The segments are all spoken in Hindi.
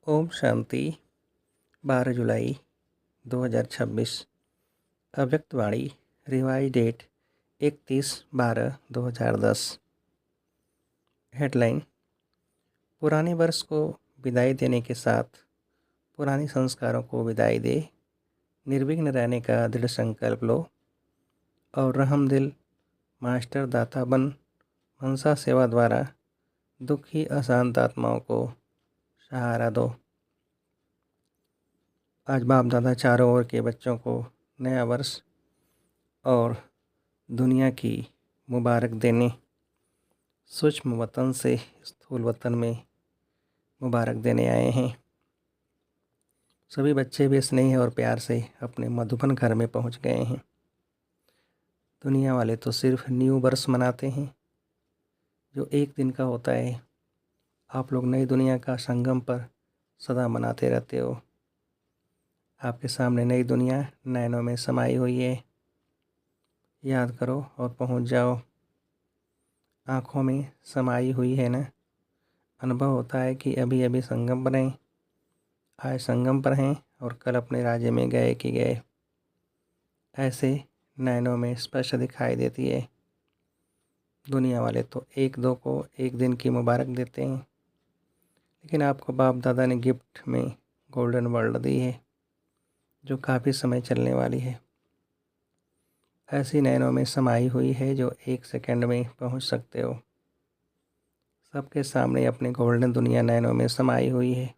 ओम शांति। 12 जुलाई 2026। अव्यक्त वाणी। Revise date 31/12/2010। हेडलाइन। पुराने वर्ष को विदाई देने के साथ पुराने संस्कारों को विदाई दे, निर्विघ्न रहने का दृढ़ संकल्प लो और रहमदिल मास्टर दाता बन मनसा सेवा द्वारा दुखी अशांत आत्माओं को सहारा दो। आज बाप दादा चारों ओर के बच्चों को नया वर्ष और दुनिया की मुबारक देने सूक्ष्म वतन से स्थूल वतन में मुबारक देने आए हैं। सभी बच्चे भी स्नेह और प्यार से अपने मधुबन घर में पहुंच गए हैं। दुनिया वाले तो सिर्फ न्यू वर्ष मनाते हैं जो एक दिन का होता है। आप लोग नई दुनिया का संगम पर सदा मनाते रहते हो। आपके सामने नई दुनिया नैनों में समाई हुई है। याद करो और पहुंच जाओ। आँखों में समाई हुई है ना। अनुभव होता है कि अभी अभी संगम पर हैं, आज संगम पर हैं और कल अपने राज्य में गए कि गए। ऐसे नैनों में स्पष्ट दिखाई देती है। दुनिया वाले तो एक दो को एक दिन की मुबारक देते हैं, लेकिन आपको बाप दादा ने गिफ्ट में गोल्डन वर्ल्ड दी है जो काफ़ी समय चलने वाली है। ऐसी नैनों में समाई हुई है जो एक सेकंड में पहुंच सकते हो। सबके सामने अपने गोल्डन दुनिया नैनों में समाई हुई है।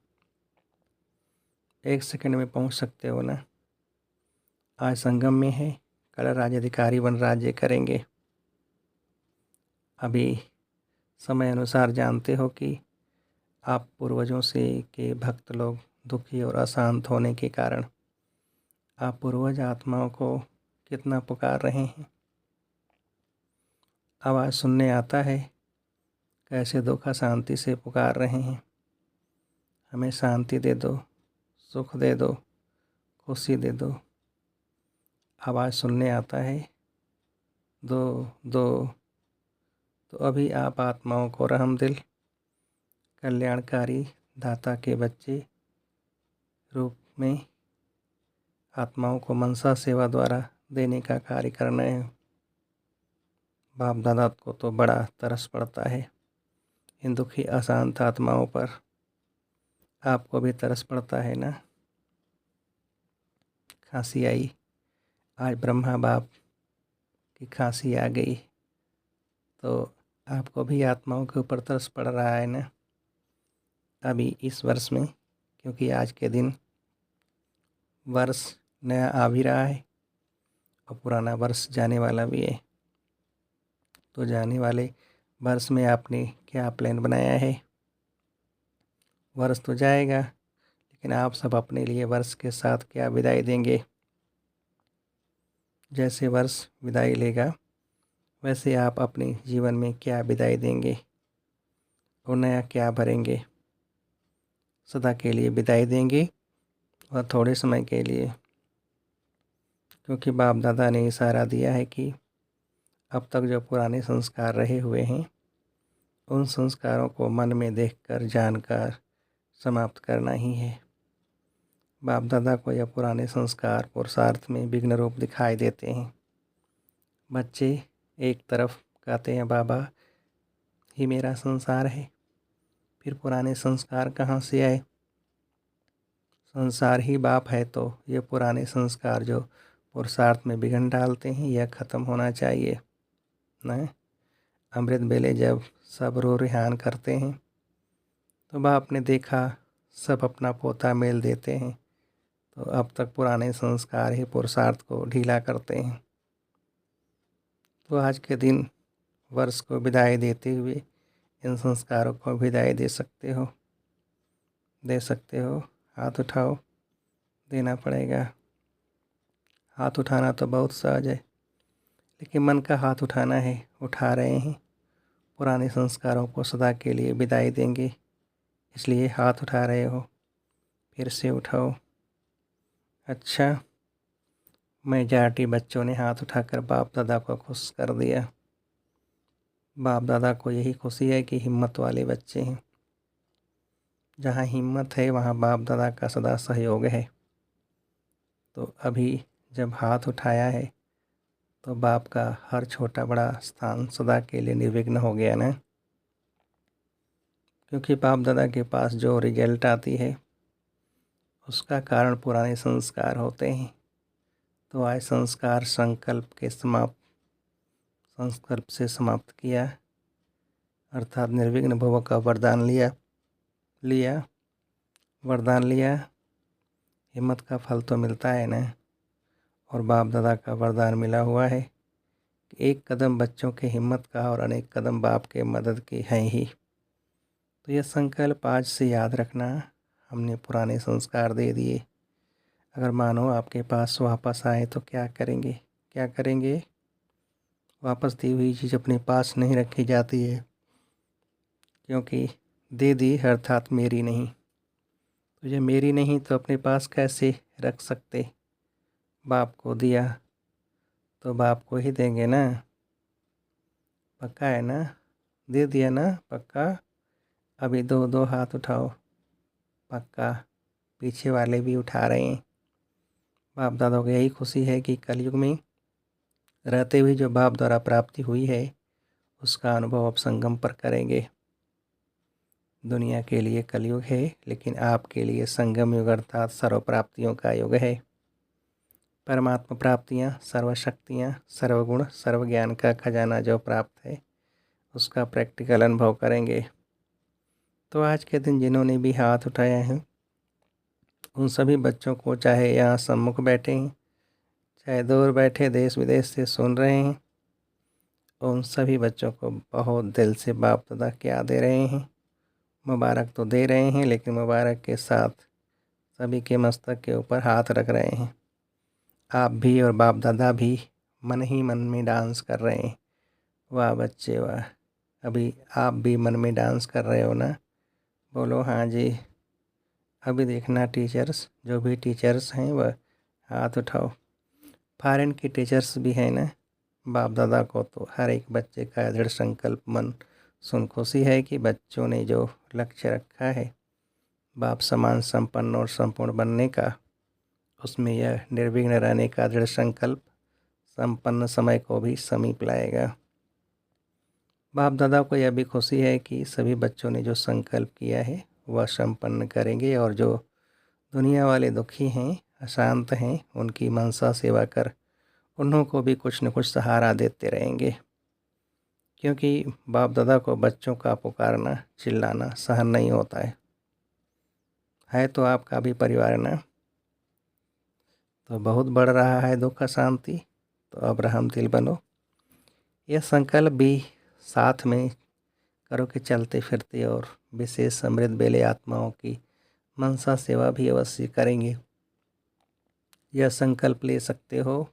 एक सेकंड में पहुंच सकते हो ना। आज संगम में है, कल राज्याधिकारी बन राज्य करेंगे। अभी समय अनुसार जानते हो कि आप पूर्वजों से के भक्त लोग दुखी और अशांत होने के कारण आप पूर्वज आत्माओं को कितना पुकार रहे हैं। आवाज़ सुनने आता है कैसे दुख शांति से पुकार रहे हैं। हमें शांति दे दो, सुख दे दो, खुशी दे दो। आवाज़ सुनने आता है दो दो। तो अभी आप आत्माओं को रहमदिल कल्याणकारी दाता के बच्चे रूप में आत्माओं को मनसा सेवा द्वारा देने का कार्य करना है। बाप दादा को तो बड़ा तरस पड़ता है इन दुखी अशांत आत्माओं पर। आपको भी तरस पड़ता है ना। खांसी आई, आज ब्रह्मा बाप की खांसी आ गई तो आपको भी आत्माओं के ऊपर तरस पड़ रहा है ना अभी इस वर्ष में, क्योंकि आज के दिन वर्ष नया आ भी रहा है और पुराना वर्ष जाने वाला भी है। तो जाने वाले वर्ष में आपने क्या प्लान बनाया है। वर्ष तो जाएगा, लेकिन आप सब अपने लिए वर्ष के साथ क्या विदाई देंगे। जैसे वर्ष विदाई लेगा वैसे आप अपने जीवन में क्या विदाई देंगे और नया क्या भरेंगे। सदा के लिए विदाई देंगे और थोड़े समय के लिए, क्योंकि बाप दादा ने इशारा दिया है कि अब तक जो पुराने संस्कार रहे हुए हैं उन संस्कारों को मन में देखकर जानकर समाप्त करना ही है। बाप दादा को यह पुराने संस्कार पुरुषार्थ में विघ्न रूप दिखाई देते हैं। बच्चे एक तरफ कहते हैं बाबा ही मेरा संसार है, फिर पुराने संस्कार कहाँ से आए। संसार ही बाप है तो ये पुराने संस्कार जो पुरुषार्थ में विघ्न डालते हैं यह ख़त्म होना चाहिए न। अमृत बेले जब सब रो रिहान करते हैं तो बाप ने देखा सब अपना पोता मेल देते हैं, तो अब तक पुराने संस्कार ही पुरुषार्थ को ढीला करते हैं। तो आज के दिन वर्ष को विदाई देते हुए इन संस्कारों को विदाई दे सकते हो। हाथ उठाओ। देना पड़ेगा। हाथ उठाना तो बहुत सहज है, लेकिन मन का हाथ उठाना है। उठा रहे हैं। पुराने संस्कारों को सदा के लिए विदाई देंगे, इसलिए हाथ उठा रहे हो। फिर से उठाओ। अच्छा, मेजॉरिटी बच्चों ने हाथ उठाकर बाप दादा को खुश कर दिया। बाप दादा को यही खुशी है कि हिम्मत वाले बच्चे हैं। जहाँ हिम्मत है वहाँ बाप दादा का सदा सहयोग है। तो अभी जब हाथ उठाया है तो बाप का हर छोटा बड़ा स्थान सदा के लिए निर्विघ्न हो गया ना। क्योंकि बाप दादा के पास जो रिजल्ट आती है उसका कारण पुराने संस्कार होते हैं। तो आज संकल्प से समाप्त किया, अर्थात निर्विघ्न भव का वरदान लिया। वरदान लिया, हिम्मत का फल तो मिलता है ना। और बाप दादा का वरदान मिला हुआ है कि एक कदम बच्चों के हिम्मत का और अनेक कदम बाप के मदद की है ही। तो यह संकल्प आज से याद रखना। हमने पुराने संस्कार दे दिए, अगर मानो आपके पास वापस आए तो क्या करेंगे? वापस दी हुई चीज़ अपने पास नहीं रखी जाती है, क्योंकि दे दी अर्थात मेरी नहीं। तो ये मेरी नहीं तो अपने पास कैसे रख सकते? बाप को दिया तो बाप को ही देंगे ना। पक्का है ना? दे दिया ना? पक्का? अभी दो हाथ उठाओ। पक्का? पीछे वाले भी उठा रहे हैं। बाप दादा को यही खुशी है कि कलयुग में रहते हुए जो बाप द्वारा प्राप्ति हुई है उसका अनुभव अब संगम पर करेंगे। दुनिया के लिए कलयुग है, लेकिन आपके लिए संगम युग अर्थात सर्व प्राप्तियों का युग है। परमात्मा प्राप्तियाँ, सर्वशक्तियाँ, सर्वगुण, सर्व ज्ञान का खजाना जो प्राप्त है उसका प्रैक्टिकल अनुभव करेंगे। तो आज के दिन जिन्होंने भी हाथ उठाया है उन सभी बच्चों को, चाहे यहाँ सम्मुख बैठे हैं चाहे दूर बैठे देश विदेश से सुन रहे हैं, उन सभी बच्चों को बहुत दिल से बाप दादा क्या दे रहे हैं? मुबारक तो दे रहे हैं, लेकिन मुबारक के साथ सभी के मस्तक के ऊपर हाथ रख रहे हैं। आप भी और बाप दादा भी मन ही मन में डांस कर रहे हैं। वाह बच्चे वाह! अभी आप भी मन में डांस कर रहे हो ना? बोलो हाँ जी। अभी देखना टीचर्स, जो भी टीचर्स हैं वह हाथ उठाओ। फॉरेन की टीचर्स भी हैं ना। बाप दादा को तो हर एक बच्चे का दृढ़ संकल्प मन सुन खुशी है कि बच्चों ने जो लक्ष्य रखा है बाप समान संपन्न और संपूर्ण बनने का, उसमें यह निर्विघ्न रहने का दृढ़ संकल्प संपन्न समय को भी समीप लाएगा। बाप दादा को यह भी खुशी है कि सभी बच्चों ने जो संकल्प किया है वह संपन्न करेंगे, और जो दुनिया वाले दुखी हैं, अशांत हैं, उनकी मनसा सेवा कर उन्हों को भी कुछ न कुछ सहारा देते रहेंगे। क्योंकि बाप दादा को बच्चों का पुकारना चिल्लाना सहन नहीं होता है तो आपका भी परिवार ना। तो बहुत बढ़ रहा है दुख अशांति, तो अब रहमदिल बनो। यह संकल्प भी साथ में करो कि चलते फिरते और विशेष समृद्ध बेले आत्माओं की मनसा सेवा भी अवश्य करेंगे। यह संकल्प ले सकते हो,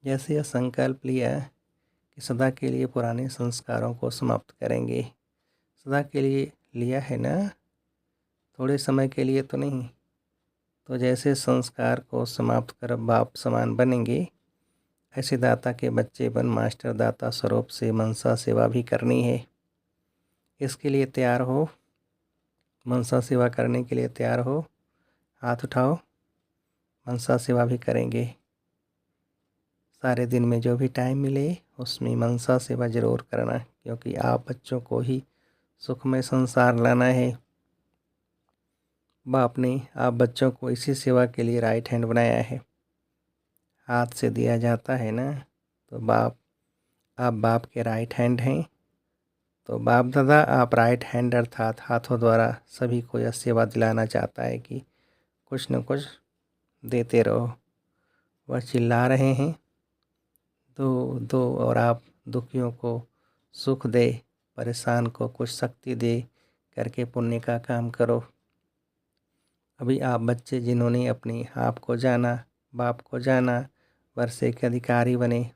जैसे यह संकल्प लिया कि सदा के लिए पुराने संस्कारों को समाप्त करेंगे। सदा के लिए लिया है ना, थोड़े समय के लिए तो नहीं। तो जैसे संस्कार को समाप्त कर बाप समान बनेंगे, ऐसे दाता के बच्चे बन मास्टर दाता स्वरूप से मनसा सेवा भी करनी है। इसके लिए तैयार हो? मनसा सेवा करने के लिए तैयार हो? हाथ उठाओ। मनसा सेवा भी करेंगे। सारे दिन में जो भी टाइम मिले उसमें मनसा सेवा ज़रूर करना, क्योंकि आप बच्चों को ही सुखमय संसार लाना है। बाप ने आप बच्चों को इसी सेवा के लिए राइट हैंड बनाया है। हाथ से दिया जाता है ना, तो आप बाप के राइट हैंड हैं। तो बाप दादा आप राइट हैंड अर्थात हाथों द्वारा सभी को यह सेवा दिलाना चाहता है कि कुछ न कुछ देते रहो। वह चिल्ला रहे हैं, दो दो, और आप दुखियों को सुख दे, परेशान को कुछ शक्ति दे करके पुण्य का काम करो। अभी आप बच्चे जिन्होंने अपने आप को जाना, बाप को जाना, वर्षे के अधिकारी बने,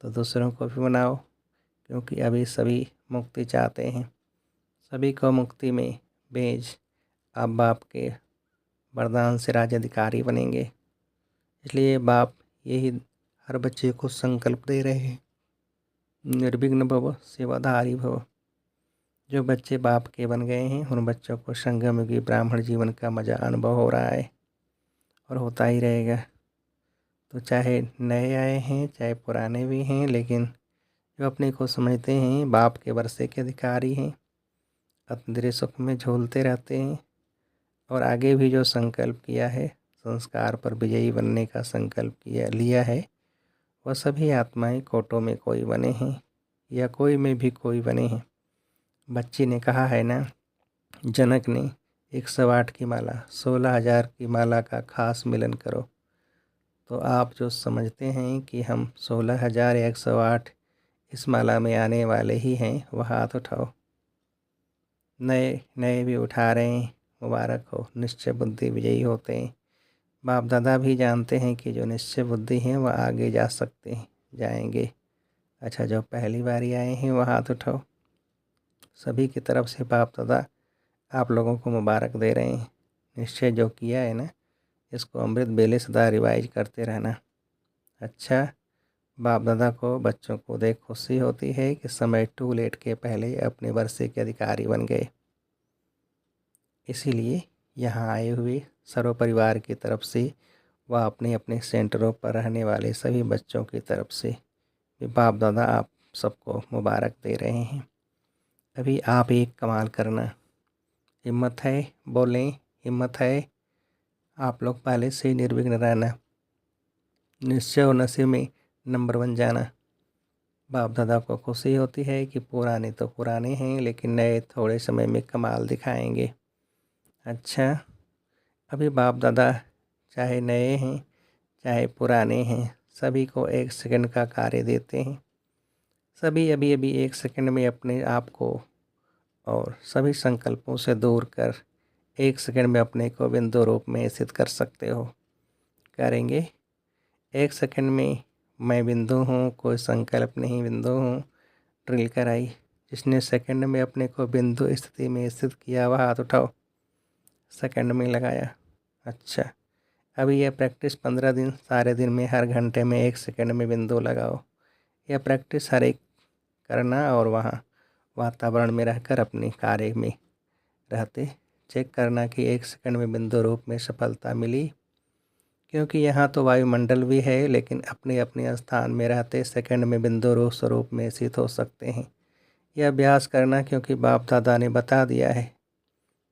तो दूसरों को भी बनाओ, क्योंकि अभी सभी मुक्ति चाहते हैं। सभी को मुक्ति में भेज आप बाप के वरदान से राज्याधिकारी बनेंगे। इसलिए बाप यही हर बच्चे को संकल्प दे रहे हैं, निर्विघ्न भव सेवाधारी भव। जो बच्चे बाप के बन गए हैं उन बच्चों को संगमयुगी ब्राह्मण जीवन का मज़ा अनुभव हो रहा है और होता ही रहेगा। तो चाहे नए आए हैं चाहे पुराने भी हैं, लेकिन जो अपने को समझते हैं बाप के वर्षे के अधिकारी हैं, अंतरिक्ष सुख में झूलते रहते हैं और आगे भी जो संकल्प किया है, संस्कार पर विजयी बनने का संकल्प लिया है, वह सभी आत्माएं कोटों में कोई बने हैं या कोई में भी कोई बने हैं। बच्ची ने कहा है ना, जनक ने 108 की माला 16,000 की माला का खास मिलन करो। तो आप जो समझते हैं कि हम 16,000 या 108 इस माला में आने वाले ही हैं, वह हाथ उठाओ। नए नए भी उठा रहे हैं, मुबारक हो, निश्चय बुद्धि विजयी होते हैं। बाप दादा भी जानते हैं कि जो निश्चय बुद्धि हैं वह आगे जा सकते हैं, जाएंगे। अच्छा, जो पहली बारी आए हैं वह हाथ उठाओ। सभी की तरफ से बाप दादा आप लोगों को मुबारक दे रहे हैं। निश्चय जो किया है ना, इसको अमृत बेले सदा रिवाइज करते रहना। अच्छा, बाप दादा को बच्चों को देख खुशी होती है कि समय टू लेट के पहले अपने वर्षे के अधिकारी बन गए। इसीलिए यहाँ आए हुए सर्व परिवार की तरफ से व अपने अपने सेंटरों पर रहने वाले सभी बच्चों की तरफ से बाप दादा आप सबको मुबारक दे रहे हैं। अभी आप एक कमाल करना, हिम्मत है, बोलें, हिम्मत है। आप लोग पहले से निर्विघ्न रहना, निश्चय और नशे में नंबर 1 जाना। बाप दादा को खुशी होती है कि पुराने तो पुराने हैं, लेकिन नए थोड़े समय में कमाल दिखाएंगे। अच्छा, अभी बाप दादा चाहे नए हैं चाहे पुराने हैं, सभी को 1 सेकंड का कार्य देते हैं। सभी अभी अभी 1 सेकंड में अपने आप को और सभी संकल्पों से दूर कर 1 सेकंड में अपने को बिंदु रूप में स्थित कर सकते हो। करेंगे? 1 सेकंड में मैं बिंदु हूँ, कोई संकल्प नहीं, बिंदु हूँ। ड्रिल कराई। जिसने सेकंड में अपने को बिंदु स्थिति में स्थित किया वह हाथ उठाओ। सेकंड में लगाया। अच्छा, अभी यह प्रैक्टिस 15 दिन, सारे दिन में हर घंटे में 1 सेकंड में बिंदु लगाओ। यह प्रैक्टिस हर एक करना और वहाँ वातावरण में रहकर अपने कार्य में रहते चेक करना कि 1 सेकंड में बिंदु रूप में सफलता मिली। क्योंकि यहाँ तो वायुमंडल भी है, लेकिन अपने अपने स्थान में रहते सेकंड में बिंदु रूप स्वरूप में स्थित हो सकते हैं। यह अभ्यास करना, क्योंकि बाप दादा ने बता दिया है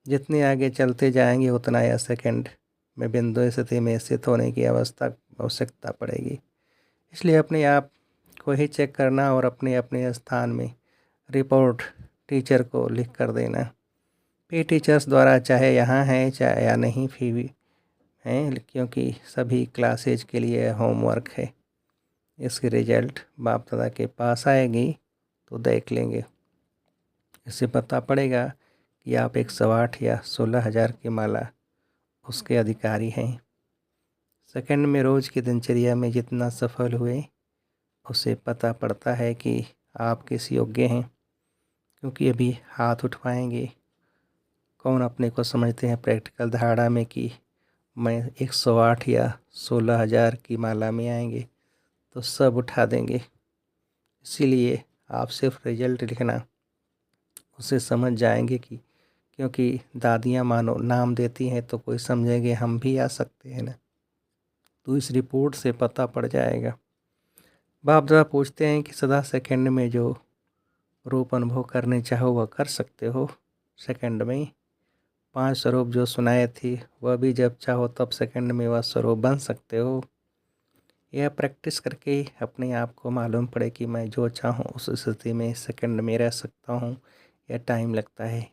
जितने आगे चलते जाएंगे उतना यह सेकंड में बिंदु स्थिति में स्थित होने की आवश्यकता पड़ेगी। इसलिए अपने आप को ही चेक करना और अपने अपने स्थान में रिपोर्ट टीचर को लिख कर देना। पी टीचर्स द्वारा चाहे यहाँ है चाहे या नहीं भी हैं, क्योंकि सभी क्लासेज के लिए होमवर्क है। इसकी रिजल्ट बाप दादा के पास आएगी तो देख लेंगे। इससे पता पड़ेगा कि आप 108 या 16,000 की माला उसके अधिकारी हैं। सेकंड में रोज़ की दिनचर्या में जितना सफल हुए उससे पता पड़ता है कि आप किस योग्य हैं। क्योंकि अभी हाथ उठवाएंगे, कौन अपने को समझते हैं प्रैक्टिकल धारणा में कि मैं 108 या 16,000 की माला में आएंगे, तो सब उठा देंगे। इसीलिए आप सिर्फ रिजल्ट लिखना, उससे समझ जाएंगे कि क्योंकि दादियाँ मानो नाम देती हैं तो कोई समझेंगे हम भी आ सकते हैं ना, तो इस रिपोर्ट से पता पड़ जाएगा। बाप दादा पूछते हैं कि सदा सेकंड में जो रूप अनुभव करने चाहो वह कर सकते हो। सेकंड में 5 स्वरूप जो सुनाए थी वह भी जब चाहो तब सेकंड में वह स्वरूप बन सकते हो। यह प्रैक्टिस करके अपने आप को मालूम पड़े कि मैं जो चाहूँ उस स्थिति में सेकंड में रह सकता हूँ। यह टाइम लगता है।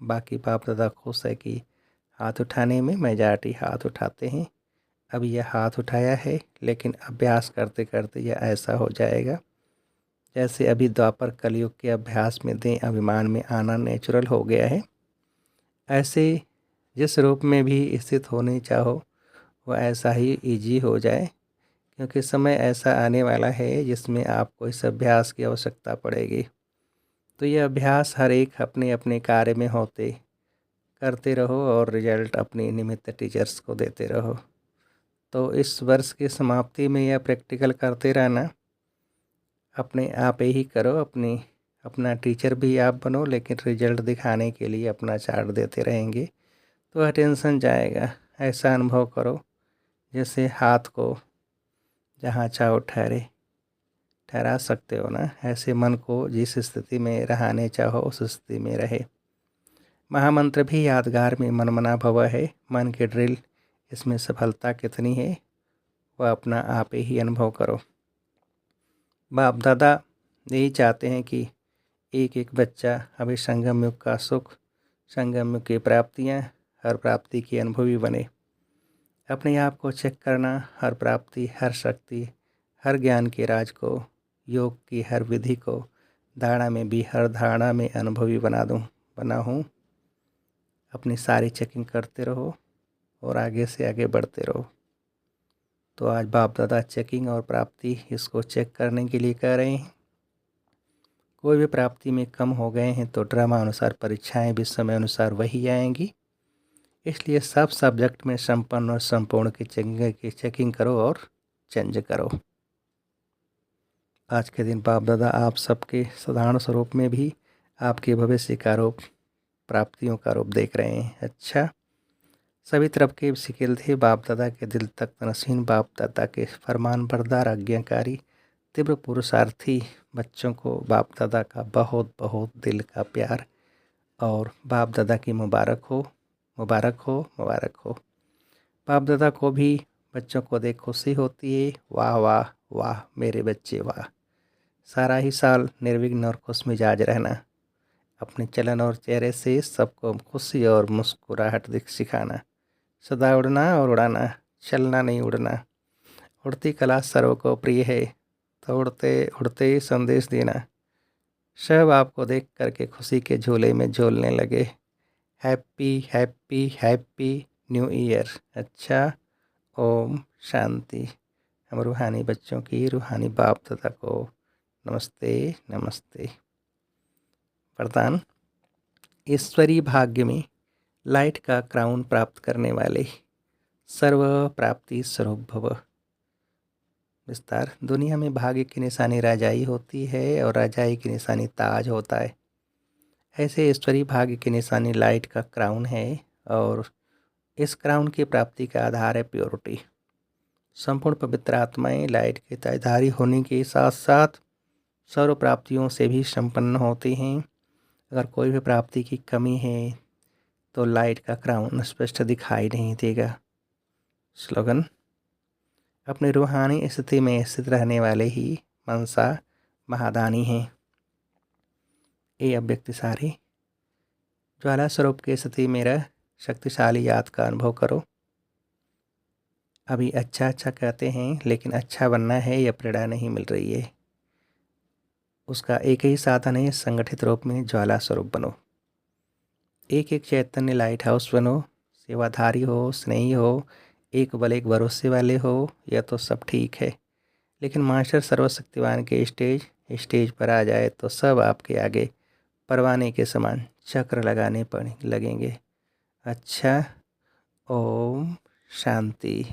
बाकी बाप दादा खुश है कि हाथ उठाने में मेजॉरिटी हाथ उठाते हैं। अब यह हाथ उठाया है, लेकिन अभ्यास करते करते यह ऐसा हो जाएगा जैसे अभी द्वापर कलयुग के अभ्यास में देह अभिमान में आना नेचुरल हो गया है। ऐसे जिस रूप में भी स्थित होने चाहो वह ऐसा ही ईजी हो जाए, क्योंकि समय ऐसा आने वाला है जिसमें आपको इस अभ्यास की आवश्यकता पड़ेगी। तो यह अभ्यास हर एक अपने अपने कार्य में होते करते रहो और रिजल्ट अपने निमित्त टीचर्स को देते रहो। तो इस वर्ष की समाप्ति में यह प्रैक्टिकल करते रहना। अपने आप ही करो, अपनी अपना टीचर भी आप बनो, लेकिन रिजल्ट दिखाने के लिए अपना चार्ट देते रहेंगे तो अटेंशन जाएगा। ऐसा अनुभव करो जैसे हाथ को जहाँ चाहो ठहरा सकते हो ना, ऐसे मन को जिस स्थिति में रहने चाहो उस स्थिति में रहे। महामंत्र भी यादगार में मन मना भव है। मन की ड्रिल, इसमें सफलता कितनी है वह अपना आप ही अनुभव करो। बाप दादा यही चाहते हैं कि एक एक बच्चा अभी संगम युग का सुख, संगम युग की प्राप्तियाँ, हर प्राप्ति की अनुभवी बने। अपने आप को चेक करना, हर प्राप्ति, हर शक्ति, हर ज्ञान के राज को, योग की हर विधि को धारणा में भी हर धारणा में अनुभवी बना हूँ। अपनी सारी चेकिंग करते रहो और आगे से आगे बढ़ते रहो। तो आज बाप दादा चेकिंग और प्राप्ति इसको चेक करने के लिए कह रहे हैं। कोई भी प्राप्ति में कम हो गए हैं तो ड्रामा अनुसार परीक्षाएं भी समय अनुसार वही आएंगी। इसलिए सब सब्जेक्ट में संपन्न और संपूर्ण की चेकिंग करो और चेंज करो। आज के दिन बाप दादा आप सबके साधारण स्वरूप में भी आपके भविष्य का रूप, प्राप्तियों का रूप देख रहे हैं। अच्छा, सभी तरफ के शिकिल थे बाप दादा के दिल तक नसीन, बाप दादा के फरमान बरदार, आज्ञाकारी, तीव्र पुरुषार्थी बच्चों को बाप दादा का बहुत बहुत दिल का प्यार और बाप दादा की मुबारक हो, मुबारक हो, मुबारक हो। बाप दादा को भी बच्चों को देख खुशी होती है। वाह वाह वाह मेरे बच्चे वाह। सारा ही साल निर्विघ्न और खुश मिजाज रहना, अपने चलन और चेहरे से सबको खुशी और मुस्कुराहट सिखाना, सदा उड़ना और उड़ाना, चलना नहीं उड़ना। उड़ती कला सर्व को प्रिय है, तो उड़ते उड़ते संदेश देना। सब आपको देख करके खुशी के झूले में झूलने लगे। Happy happy happy new year. अच्छा, ओम शांति। हम रूहानी बच्चों की रूहानी बाप दादा को नमस्ते नमस्ते। वरदान, ईश्वरीय भाग्य में लाइट का क्राउन प्राप्त करने वाले सर्व प्राप्ति स्वरूप भव। विस्तार, दुनिया में भाग्य की निशानी राजाई होती है और राजाई की निशानी ताज होता है। ऐसे ईश्वरीय भाग्य की निशानी लाइट का क्राउन है और इस क्राउन की प्राप्ति का आधार है प्योरिटी। संपूर्ण पवित्र आत्माएं लाइट के ताजधारी होने के साथ साथ सर्व प्राप्तियों से भी संपन्न होती हैं। अगर कोई भी प्राप्ति की कमी है तो लाइट का क्राउन स्पष्ट दिखाई नहीं देगा। स्लोगन, अपनी रूहानी स्थिति में स्थित रहने वाले ही मनसा महादानी हैं। ये अव्यक्त सारी ज्वाला स्वरूप की स्थिति में रह शक्तिशाली याद का अनुभव करो। अभी अच्छा अच्छा कहते हैं, लेकिन अच्छा बनना है या प्रेरणा नहीं मिल रही है। उसका एक ही साधन है, संगठित रूप में ज्वाला स्वरूप बनो। एक एक चैतन्य लाइट हाउस बनो। सेवाधारी हो, स्नेही हो, एक बल एक भरोसे वाले हो, यह तो सब ठीक है, लेकिन मास्टर सर्वशक्तिवान के स्टेज पर आ जाए तो सब आपके आगे परवाने के समान चक्र लगाने लगेंगे। अच्छा, ओम शांति।